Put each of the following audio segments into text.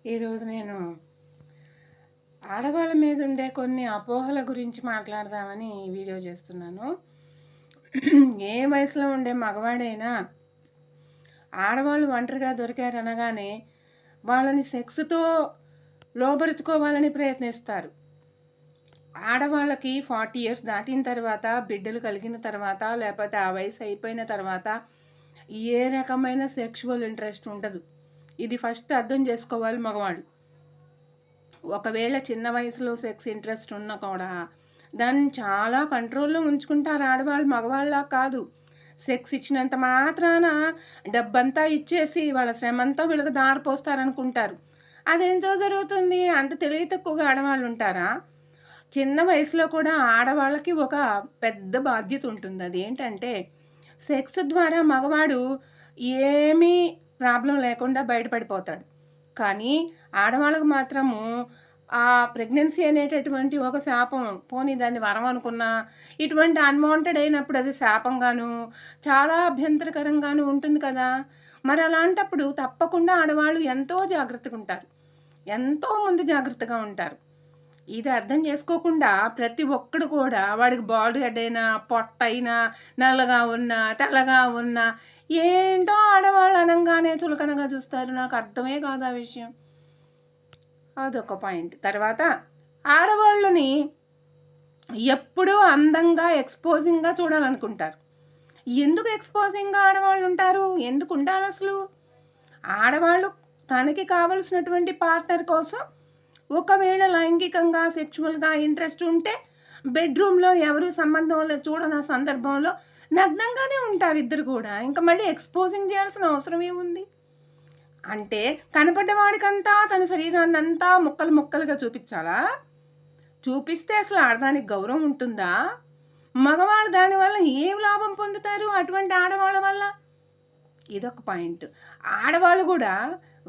ఈరోజు నేను ఆడవాళ్ళ మీద ఉండే కొన్ని అపోహల గురించి మాట్లాడదామని ఈ వీడియో చేస్తున్నాను. ఏ వయసులో ఉండే మగవాడైనా ఆడవాళ్ళు ఒంటరిగా దొరికారనగానే వాళ్ళని సెక్స్తో లోబరుచుకోవాలని ప్రయత్నిస్తారు. ఆడవాళ్ళకి 40 years దాటిన తర్వాత, బిడ్డలు కలిగిన తర్వాత, లేకపోతే ఆ వయసు అయిపోయిన తర్వాత ఏ రకమైన సెక్షువల్ ఇంట్రెస్ట్ ఉండదు. ఇది ఫస్ట్ అర్థం చేసుకోవాలి మగవాళ్ళు. ఒకవేళ చిన్న వయసులో సెక్స్ ఇంట్రెస్ట్ ఉన్నా కూడా దాన్ని చాలా కంట్రోల్లో ఉంచుకుంటారు ఆడవాళ్ళు. మగవాళ్ళ కాదు. సెక్స్ ఇచ్చినంత మాత్రాన డబ్బంతా ఇచ్చేసి వాళ్ళ శ్రమంతా వీళ్ళకి దారిపోస్తారనుకుంటారు. అదేంటో జరుగుతుంది. అంత తెలివి తక్కువగా ఆడవాళ్ళు ఉంటారా? చిన్న వయసులో కూడా ఆడవాళ్ళకి ఒక పెద్ద బాధ్యత ఉంటుంది. అదేంటంటే సెక్స్ ద్వారా మగవాడు ఏమీ ప్రాబ్లం లేకుండా బయటపడిపోతాడు. కానీ ఆడవాళ్ళకు మాత్రము ఆ ప్రెగ్నెన్సీ అనేటటువంటి ఒక శాపం, పోనీ దాన్ని వరం అనుకున్నా, ఇటువంటి అన్వాంటెడ్ అయినప్పుడు అది శాపంగాను చాలా అభ్యంతరకరంగాను ఉంటుంది కదా. మరి అలాంటప్పుడు తప్పకుండా ఆడవాళ్ళు ఎంతో జాగ్రత్తగా ఉంటారు, ఎంతో ముందు జాగ్రత్తగా ఉంటారు. ఇది అర్థం చేసుకోకుండా ప్రతి ఒక్కడు కూడా వాడికి బాడీ హెడ్ అయినా, పొట్ట అయినా, నల్లగా ఉన్నా, తెల్లగా ఉన్నా ఏంటో ఆడవాళ్ళు అనగానే చులకనగా చూస్తారు. నాకు అర్థమే కాదు ఆ విషయం. అదొక పాయింట్. తర్వాత ఆడవాళ్ళని ఎప్పుడూ అందంగా ఎక్స్పోజింగ్గా చూడాలనుకుంటారు. ఎందుకు ఎక్స్పోజింగ్గా ఆడవాళ్ళు ఉంటారు? ఎందుకు ఉండాలి అసలు? ఆడవాళ్ళు తనకి కావలసినటువంటి పార్ట్నర్ కోసం ఒకవేళ లైంగికంగా సెక్షువల్గా ఇంట్రెస్ట్ ఉంటే బెడ్రూమ్లో ఎవరు సంబంధంలో చూడని సందర్భంలో నగ్నంగానే ఉంటారు ఇద్దరు కూడా. ఇంకా మళ్ళీ ఎక్స్పోజింగ్ చేయాల్సిన అవసరం ఏముంది? అంటే కనపడ్డవాడికంతా తన శరీరాన్ని అంతా ముక్కలు ముక్కలుగా చూపించాలా? చూపిస్తే అసలు ఆడదానికి గౌరవం ఉంటుందా? మగవాళ్ళు దానివల్ల ఏం లాభం పొందుతారు అటువంటి ఆడవాళ్ళ వల్ల? ఇదొక పాయింట్. ఆడవాళ్ళు కూడా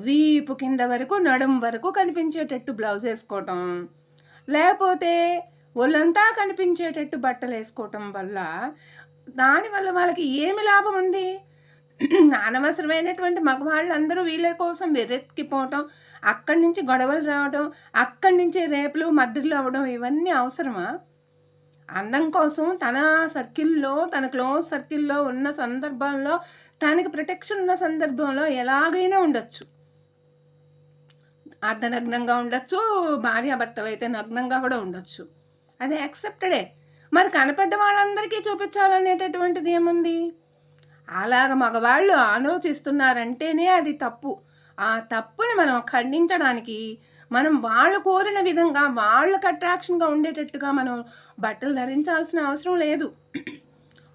వీపు కింద వరకు, నడుం వరకు కనిపించేటట్టు బ్లౌజ్ వేసుకోవటం, లేకపోతే ఒళ్ళంతా కనిపించేటట్టు బట్టలు వేసుకోవటం వల్ల దానివల్ల వాళ్ళకి ఏమి లాభం ఉంది? అనవసరమైనటువంటి మగవాళ్ళు అందరూ వీళ్ళ కోసం వెరెత్తిపోవటం, అక్కడి నుంచి గొడవలు రావడం, అక్కడి నుంచి రేపులు మర్డర్లు అవ్వడం, ఇవన్నీ అవసరమా? అందం కోసం తన సర్కిల్లో, తన క్లోజ్ సర్కిల్లో ఉన్న సందర్భంలో, తనకి ప్రొటెక్షన్ ఉన్న సందర్భంలో ఎలాగైనా ఉండొచ్చు. అర్ధనగ్నంగా ఉండొచ్చు, భార్యాభర్తలు అయితే నగ్నంగా కూడా ఉండొచ్చు. అది యాక్సెప్టెడే. మరి కనపడ్డ వాళ్ళందరికీ చూపించాలనేటటువంటిది ఏముంది? అలాగ మగవాళ్ళు ఆలోచిస్తున్నారంటేనే అది తప్పు. ఆ తప్పుని మనం ఖండించడానికి మనం వాళ్ళు కోరిన విధంగా వాళ్ళకి అట్రాక్షన్గా ఉండేటట్టుగా మనం బట్టలు ధరించాల్సిన అవసరం లేదు.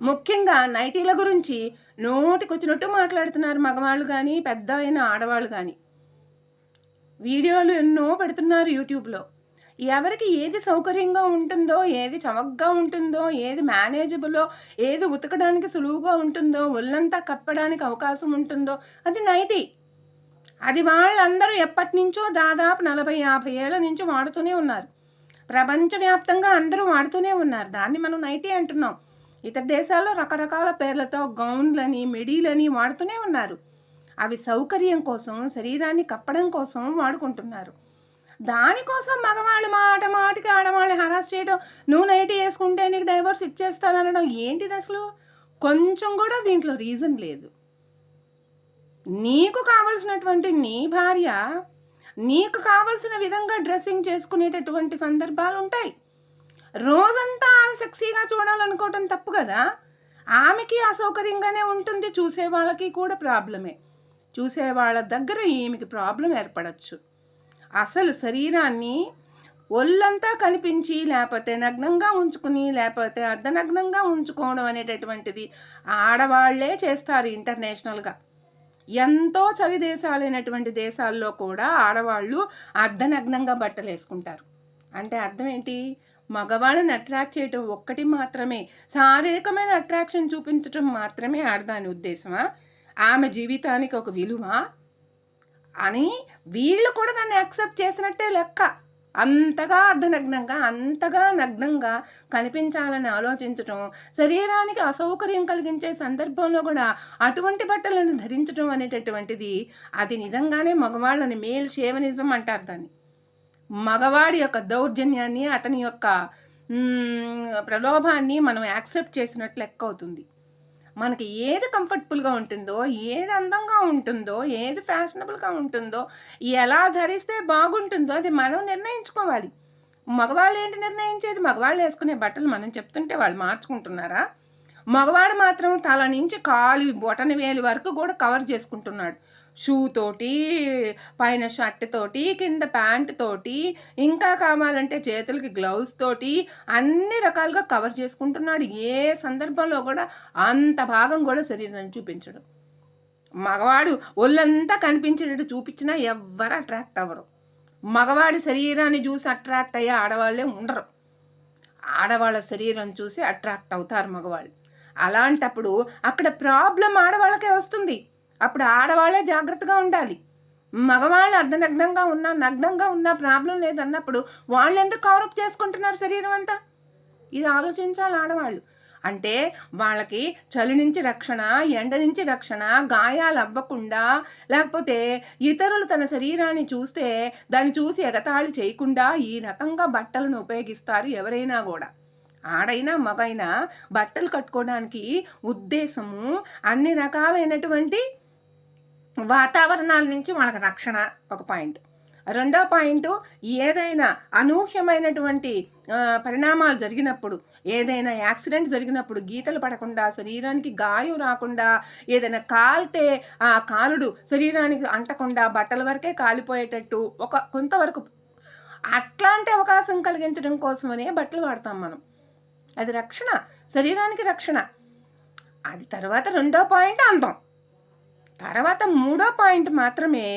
ముఖ్యంగా నైటీల గురించి నోటికొచ్చినట్టు మాట్లాడుతున్నారు మగవాళ్ళు కానీ, పెద్ద అయిన ఆడవాళ్ళు కానీ. వీడియోలు ఎన్నో పెడుతున్నారు యూట్యూబ్లో. ఎవరికి ఏది సౌకర్యంగా ఉంటుందో, ఏది చవకగా ఉంటుందో, ఏది మేనేజబుల్లో, ఏది ఉతకడానికి సులువుగా ఉంటుందో, ఒళ్ళంతా కప్పడానికి అవకాశం ఉంటుందో అది నైటీ. అది వాళ్ళందరూ ఎప్పటి నుంచో దాదాపు 40-50 ఏళ్ల నుంచి వాడుతూనే ఉన్నారు. ప్రపంచవ్యాప్తంగా అందరూ వాడుతూనే ఉన్నారు. దాన్ని మనం నైటీ అంటున్నాం. ఇతర దేశాల్లో రకరకాల పేర్లతో గౌన్లని, మిడీలని వాడుతూనే ఉన్నారు. అవి సౌకర్యం కోసం, శరీరాన్ని కప్పడం కోసం వాడుకుంటున్నారు. దానికోసం మగవాళ్ళు మాటికి ఆడవాళ్ళని హరాస్ చేయడం, నువ్వు నైటీ వేసుకుంటే నీకు డైవర్స్ ఇచ్చేస్తాననడం ఏంటిది అసలు? కొంచెం కూడా దీంట్లో రీజన్ లేదు. నీకు కావలసినటువంటి నీ భార్య నీకు కావలసిన విధంగా డ్రెస్సింగ్ చేసుకునేటటువంటి సందర్భాలు ఉంటాయి. రోజంతా ఆమె సెక్సీగా చూడాలనుకోవటం తప్పు కదా. ఆమెకి అసౌకర్యంగానే ఉంటుంది, చూసే వాళ్ళకి కూడా ప్రాబ్లమే. చూసే వాళ్ళ దగ్గర ఈమెకి ప్రాబ్లం ఏర్పడచ్చు. అసలు శరీరాన్ని ఒళ్ళంతా కనిపించి, లేకపోతే నగ్నంగా ఉంచుకుని, లేకపోతే అర్ధనగ్నంగా ఉంచుకోవడం అనేటటువంటిది ఆడవాళ్లే చేస్తారు ఇంటర్నేషనల్గా. ఎంతో చలి దేశాలైనటువంటి దేశాల్లో కూడా ఆడవాళ్ళు అర్ధనగ్నంగా బట్టలు వేసుకుంటారు. అంటే అర్థం ఏంటి? మగవాళ్ళని అట్రాక్ట్ చేయటం ఒక్కటి మాత్రమే, శారీరకమైన అట్రాక్షన్ చూపించటం మాత్రమే ఆడదాని ఉద్దేశమా? ఆమె జీవితానికి ఒక విలువ అని వీళ్ళు కూడా దాన్ని యాక్సెప్ట్ చేసినట్టే లెక్క. అంతగా అర్ధనగ్నంగా, అంతగా నగ్నంగా కనిపించాలని ఆలోచించటం, శరీరానికి అసౌకర్యం కలిగించే సందర్భంలో కూడా అటువంటి బట్టలను ధరించటం అనేటటువంటిది అది నిజంగానే మగవాళ్ళని మేల్ షేవనిజం అంటారు దాన్ని. మగవాడి యొక్క దౌర్జన్యాన్ని, అతని యొక్క ప్రలోభాన్ని మనం యాక్సెప్ట్ చేసినట్లు లెక్క అవుతుంది. మనకి ఏది కంఫర్టబుల్గా ఉంటుందో, ఏది అందంగా ఉంటుందో, ఏది ఫ్యాషనబుల్గా ఉంటుందో, ఎలా ధరిస్తే బాగుంటుందో అది మనం నిర్ణయించుకోవాలి. మగవాళ్ళు ఏంటి నిర్ణయించేది? మగవాళ్ళు వేసుకునే బట్టలు మనం చెప్తుంటే వాళ్ళు మార్చుకుంటున్నారా? మగవాడు మాత్రం తల నుంచి కాలు బొటన వేలు వరకు కూడా కవర్ చేసుకుంటున్నాడు. షూ తోటి, పైన షర్ట్ తోటి, కింద ప్యాంట్ తోటి, ఇంకా కావాలంటే చేతులకి గ్లౌజ్ తోటి అన్ని రకాలుగా కవర్ చేసుకుంటున్నాడు. ఏ సందర్భంలో కూడా అంత భాగం కూడా శరీరాన్ని చూపించడు. మగవాడు ఒళ్ళంతా కనిపించేటట్టు చూపించినా ఎవ్వరు అట్రాక్ట్ అవ్వరు. మగవాడి శరీరాన్ని చూసి అట్రాక్ట్ అయ్యే ఆడవాళ్ళే ఉండరు. ఆడవాళ్ళ శరీరం చూసి అట్రాక్ట్ అవుతారు మగవాళ్ళు. అలాంటప్పుడు అక్కడ ప్రాబ్లం ఆడవాళ్ళకే వస్తుంది. అప్పుడు ఆడవాళ్ళే జాగ్రత్తగా ఉండాలి. మగవాళ్ళు అర్ధనగ్నంగా ఉన్నా, నగ్నంగా ఉన్నా ప్రాబ్లం లేదన్నప్పుడు వాళ్ళు ఎందుకు కవరప్ చేసుకుంటున్నారు శరీరం అంతా? ఇది ఆలోచించాలి ఆడవాళ్ళు. అంటే వాళ్ళకి చలి నుంచి రక్షణ, ఎండ నుంచి రక్షణ, గాయాలు అవ్వకుండా, లేకపోతే ఇతరులు తన శరీరాన్ని చూస్తే దాన్ని చూసి ఎగతాళి చేయకుండా ఈ రకంగా బట్టలను ఉపయోగిస్తారు ఎవరైనా కూడా. ఆడైనా మగైనా బట్టలు కట్టుకోవడానికి ఉద్దేశము అన్ని రకాలైనటువంటి వాతావరణాల నుంచి వాళ్ళకి రక్షణ ఒక పాయింట్. రెండో పాయింట్, ఏదైనా అనూహ్యమైనటువంటి పరిణామాలు జరిగినప్పుడు, ఏదైనా యాక్సిడెంట్ జరిగినప్పుడు గీతలు పడకుండా, శరీరానికి గాయం రాకుండా, ఏదైనా కాలితే ఆ కాలుడు శరీరానికి అంటకుండా బట్టల వరకే కాలిపోయేటట్టు కొంతవరకు అట్లాంటి అవకాశం కలిగించడం కోసమనే బట్టలు వాడతాం మనం. అది రక్షణ, శరీరానికి రక్షణ. అది తర్వాత రెండో పాయింట్ అందం. తర్వాత మూడో పాయింట్ మాత్రమే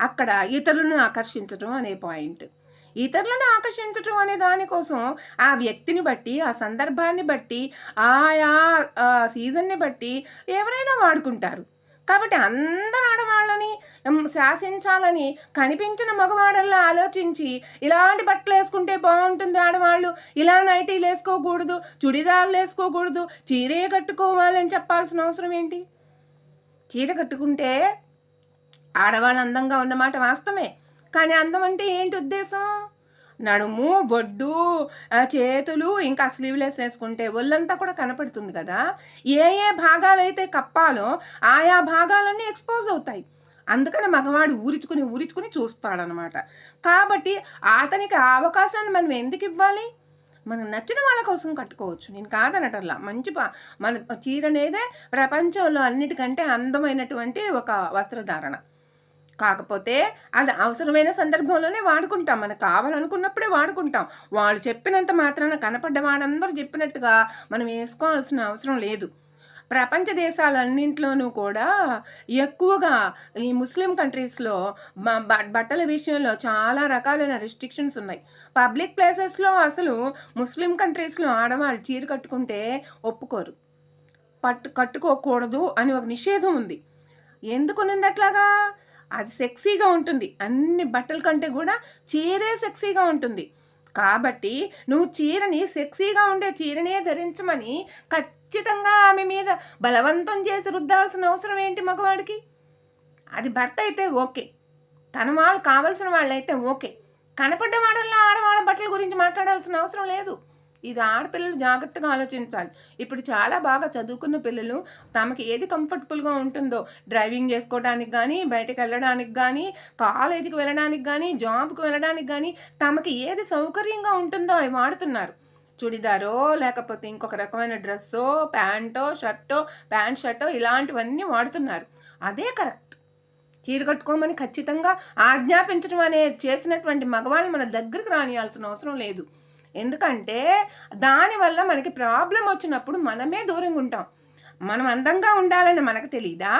అక్కడ ఇతరులను ఆకర్షించడం అనే పాయింట్. ఇతరులను ఆకర్షించడం అనే దానికోసం ఆ వ్యక్తిని బట్టి, ఆ సందర్భాన్ని బట్టి, ఆయా సీజన్ని బట్టి ఎవరైనా వాడుకుంటారు. కాబట్టి అందరు ఆడవాళ్ళని శాసించాలని కనిపించిన మగవాళ్ళల్లో ఆలోచించి ఇలాంటి బట్టలు వేసుకుంటే బాగుంటుంది, ఆడవాళ్ళు ఇలా నైటీలు వేసుకోకూడదు, చుడిదార్లు వేసుకోకూడదు, చీరే కట్టుకోవాలని చెప్పాల్సిన అవసరం ఏంటి? చీర కట్టుకుంటే ఆడవాళ్ళు అందంగా ఉన్నమాట వాస్తవమే. కానీ అందం అంటే ఏంటి ఉద్దేశం? నడుము, బొడ్డు, చేతులు, ఇంకా స్లీవ్లెస్ వేసుకుంటే ఒళ్ళంతా కూడా కనపడుతుంది కదా. ఏ ఏ భాగాలైతే కప్పాలో ఆయా భాగాలన్నీ ఎక్స్పోజ్ అవుతాయి. అందుకని మగవాడు ఊరించుకుని చూస్తాడనమాట. కాబట్టి అతనికి ఆ అవకాశాన్ని మనం ఎందుకు ఇవ్వాలి? మనకు నచ్చిన వాళ్ళ కోసం కట్టుకోవచ్చు, నేను కాదనటల్లా. మన చీర అనేదే ప్రపంచంలో అన్నిటికంటే అందమైనటువంటి ఒక వస్త్రధారణ. కాకపోతే అది అవసరమైన సందర్భంలోనే వాడుకుంటాం, మనకు కావాలనుకున్నప్పుడే వాడుకుంటాం. వాళ్ళు చెప్పినంత మాత్రాన కనపడ్డ వాళ్ళందరూ చెప్పినట్టుగా మనం వేసుకోవాల్సిన అవసరం లేదు. ప్రపంచ దేశాలన్నింటిలోనూ కూడా ఎక్కువగా ఈ ముస్లిం కంట్రీస్లో బట్టల విషయంలో చాలా రకాలైన రెస్ట్రిక్షన్స్ ఉన్నాయి. పబ్లిక్ ప్లేసెస్లో అసలు ముస్లిం కంట్రీస్లో ఆడవాళ్ళు చీర కట్టుకుంటే ఒప్పుకోరు, కట్టుకోకూడదు అని ఒక నిషేధం ఉంది. ఎందుకునింది అట్లాగా? అది సెక్సీగా ఉంటుంది, అన్ని బట్టల కంటే కూడా చీరే సెక్సీగా ఉంటుంది. కాబట్టి నువ్వు చీరని, సెక్సీగా ఉండే చీరనే ధరించమని ఖచ్చితంగా ఆమె మీద బలవంతం చేసి రుద్దాల్సిన అవసరం ఏంటి మగవాడికి? అది భర్త అయితే ఓకే, తన వాళ్ళు కావలసిన వాళ్ళు అయితే ఓకే. కనపడ్డ వాళ్ళల్లో ఆడవాళ్ళ బట్టల గురించి మాట్లాడాల్సిన అవసరం లేదు. ఇది ఆడపిల్లలు జాగ్రత్తగా ఆలోచించాలి. ఇప్పుడు చాలా బాగా చదువుకున్న పిల్లలు తమకి ఏది కంఫర్టబుల్గా ఉంటుందో, డ్రైవింగ్ చేసుకోవడానికి కానీ, బయటకు వెళ్ళడానికి కానీ, కాలేజీకి వెళ్ళడానికి కానీ, జాబ్కి వెళ్ళడానికి కానీ, తమకి ఏది సౌకర్యంగా ఉంటుందో అవి వాడుతున్నారు. చుడిదారో లేకపోతే ఇంకొక రకమైన డ్రెస్సో, ప్యాంట్ షర్టో ఇలాంటివన్నీ వాడుతున్నారు. అదే కరెక్ట్. చీర కట్టుకోమని ఖచ్చితంగా ఆజ్ఞాపించడం అనేది చేసినటువంటి మగవాళ్ళు మన దగ్గరికి రానియాల్సిన అవసరం లేదు. ఎందుకంటే దానివల్ల మనకి ప్రాబ్లం వచ్చినప్పుడు మనమే దూరంగా ఉంటాం. మనం అందంగా ఉండాలని మనకు తెలీదా?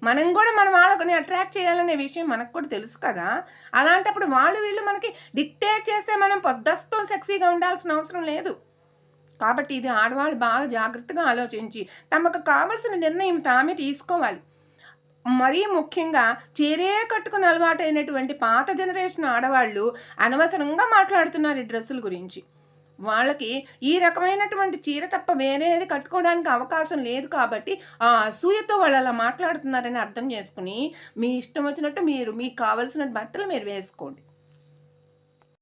మనం కూడా మన వాళ్ళని అట్రాక్ట్ చేయాలనే విషయం మనకు కూడా తెలుసు కదా. అలాంటప్పుడు వీళ్ళు మనకి డిక్టేట్ చేస్తే మనం పొద్దస్తం సెక్సీగా ఉండాల్సిన అవసరం లేదు. కాబట్టి ఇది ఆడవాళ్ళు బాగా జాగ్రత్తగా ఆలోచించి తమకు కావలసిన నిర్ణయం తామే తీసుకోవాలి. మరీ ముఖ్యంగా చీరే కట్టుకుని అలవాటైనటువంటి పాత జనరేషన్ ఆడవాళ్ళు అనవసరంగా మాట్లాడుతున్నారు ఈ డ్రెస్సుల గురించి. వాళ్ళకి ఈ రకమైనటువంటి చీర తప్ప వేరేది కట్టుకోవడానికి అవకాశం లేదు కాబట్టి, ఆ అసూయతో వాళ్ళు అలా మాట్లాడుతున్నారని అర్థం చేసుకొని, మీ ఇష్టం వచ్చినట్టు మీరు మీకు కావాల్సిన బట్టలు మీరు వేసుకోండి.